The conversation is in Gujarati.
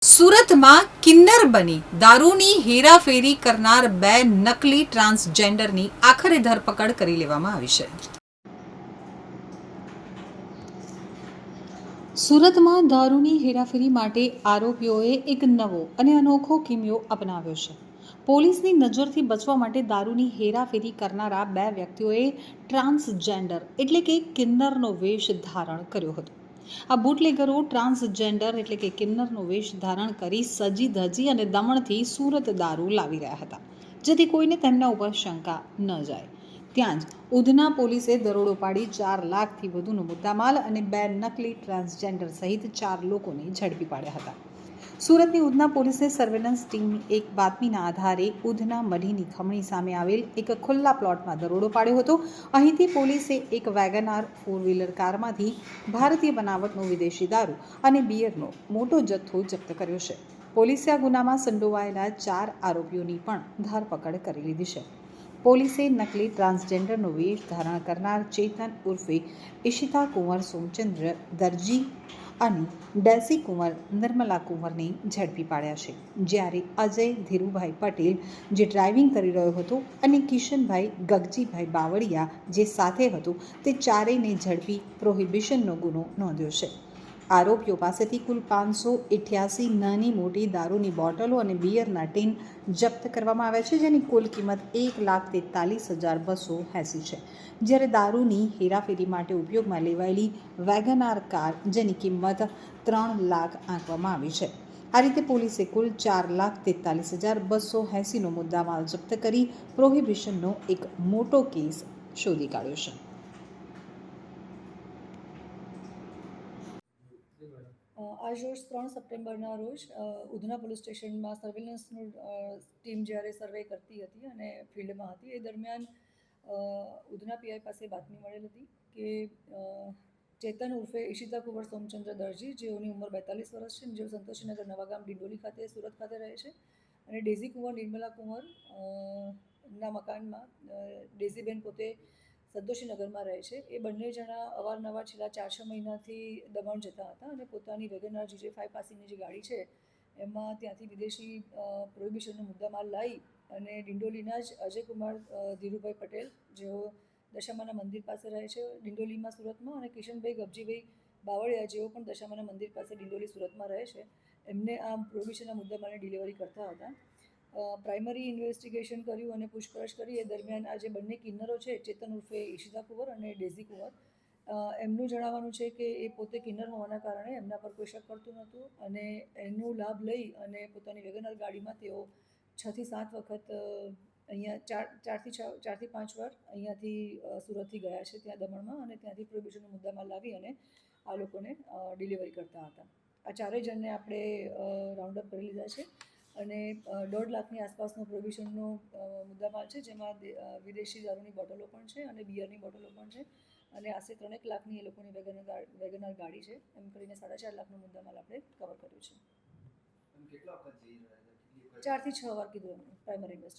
સુરતમાં કિન્નર બની દારૂની હેરાફેરી કરનાર બે નકલી ટ્રાન્સજેન્ડરની આખરે ધરપકડ કરી લેવામાં આવી છે. સુરતમાં દારૂની હેરાફેરી માટે આરોપીઓએ એક નવો અને અનોખો કિમિયો અપનાવ્યો છે. પોલીસની નજરથી બચવા માટે દારૂની હેરાફેરી કરનારા બે વ્યક્તિઓએ ટ્રાન્સજેન્ડર એટલે કે કિન્નરનો વેશ ધારણ કર્યો હતો. આ બુટલેગરો ટ્રાન્સજેન્ડર એટલે કે કિન્નરનો વેશ ધારણ કરી સજી ધજી અને દમણથી સુરત દારૂ લાવી રહ્યા હતા, જેથી કોઈને તેમના ઉપર શંકા ન જાય. ત્યાં જ ઉધના પોલીસે દરોડો પાડી 4 લાખથી વધુનો મુદ્દામાલ અને બે નકલી ટ્રાન્સજેન્ડર સહિત 4 લોકોને ઝડપી પાડ્યા હતા. સુરતની ઉધના પોલીસને સર્વેલન્સ ટીમની એક બાતમીના આધારે ઉધના મઢીની ખમણી સામે આવેલ એક ખુલ્લા પ્લોટમાં દરોડો પાડ્યો હતો. અહીંથી પોલીસે એક વેગનાર 4 વ્હીલર કારમાંથી ભારતીય બનાવટનો વિદેશી દારૂ અને બિયરનો મોટો જથ્થો જપ્ત કર્યો છે. પોલીસે આ ગુનામાં સંડોવાયેલા 4 આરોપીઓની પણ ધરપકડ કરી લીધી છે. પોલીસે નકલી ટ્રાન્સજેન્ડરનો વેશ ધારણ કરનાર ચેતન ઉર્ફે ઈશિતા કુંવર સોમચંદ્ર દરજી અને ડેસી કુંવર નિર્મલા કુંવરને ઝડપી પાડ્યા છે. જ્યારે અજય ધીરુભાઈ પટેલ જે ડ્રાઇવિંગ કરી રહ્યો હતો અને કિશનભાઈ ગગજીભાઈ બાવળિયા જે સાથે હતો તે ચારેયને ઝડપી પ્રોહિબિશનનો ગુનો નોંધ્યો છે. આરોપીઓ પાસેથી કુલ 588 નાની મોટી દારૂની બોટલો અને બિયરના ટીન જપ્ત કરવામાં આવ્યા છે, જેની કુલ કિંમત 1,43,280 છે. જ્યારે દારૂની હેરાફેરી માટે ઉપયોગમાં લેવાયેલી વેગનાર કાર જેની કિંમત 3 લાખ આંકવામાં આવી છે. આ રીતે પોલીસે કુલ 4,43,280નો મુદ્દામાલ જપ્ત કરી પ્રોહિબિશનનો એક મોટો કેસ શોધી કાઢ્યો છે. આજરોજ 3 સપ્ટેમ્બરના રોજ ઉધના પોલીસ સ્ટેશનમાં સર્વેલન્સનું ટીમ જ્યારે સર્વે કરતી હતી અને ફિલ્ડમાં હતી, એ દરમિયાન ઉધના પીઆઈ પાસે બાતમી મળેલ હતી કે ચેતન ઉર્ફે ઈશિતા કુંવર સોમચંદ્ર દરજી, જેઓની ઉંમર 42 વર્ષ છે, જેઓ સંતોષીનગર નવાગામ ડિંડોલી ખાતે સુરત ખાતે રહે છે, અને ડેઝી કુંવર નિર્મલા કુંવર ના મકાનમાં ડેઝીબેન પોતે સંતોષીનગરમાં રહે છે. એ બંને જણા અવારનવાર છેલ્લા 4-6 મહિનાથી દમણ જતા હતા અને પોતાની વેગનાર GJ5 પાસેની જે ગાડી છે એમાં ત્યાંથી વિદેશી પ્રોહિબિશનનો મુદ્દામાલ લાવી અને ડિંડોલીના જ અજયકુમાર ધીરુભાઈ પટેલ, જેઓ દશામાના મંદિર પાસે રહે છે ડિંડોલીમાં સુરતમાં, અને કિશનભાઈ ગબજીભાઈ બાવળિયા, જેઓ પણ દશામાના મંદિર પાસે ડિંડોલી સુરતમાં રહે છે, એમને આ પ્રોહિબિશનના મુદ્દામાલની ડિલિવરી કરતા હતા. પ્રાઇમરી ઇન્વેસ્ટિગેશન કર્યું અને પૂછપરછ કરી. એ દરમિયાન આ જે બંને કિન્નરો છે, ચેતન ઉર્ફે ઈશિતા કુંવર અને ડેઝી કુંવર, એમનું જણાવવાનું છે કે એ પોતે કિન્નર હોવાના કારણે એમના પર કોઈ શક કરતું નહોતું અને એનો લાભ લઈ અને પોતાની વેગનાર ગાડીમાં તેઓ 6 થી 7 વખત અહીંયા 4 થી 5 વાર અહીંયાથી સુરતથી ગયા છે ત્યાં દમણમાં, અને ત્યાંથી પ્રોહિબિશનનો મુદ્દામાલ લાવી અને આ લોકોને ડિલિવરી કરતા હતા. આ ચારેય જણને આપણે રાઉન્ડ અપ કરી લીધા છે અને 1.5 લાખની આસપાસનો પ્રોહિબિશનનો મુદ્દામાલ છે, જેમાં વિદેશી દારૂની બોટલો પણ છે અને બિયરની બોટલો પણ છે, અને આશરે 3 લાખની એ લોકોની વેગનાર ગાડી છે. એમ કરીને 4.5 લાખનો મુદ્દામાલ આપણે કવર કર્યો છે. 4 થી 6 વાર કીધું એમણે પ્રાઇમરી ઇન્વેસ્ટિગેશન.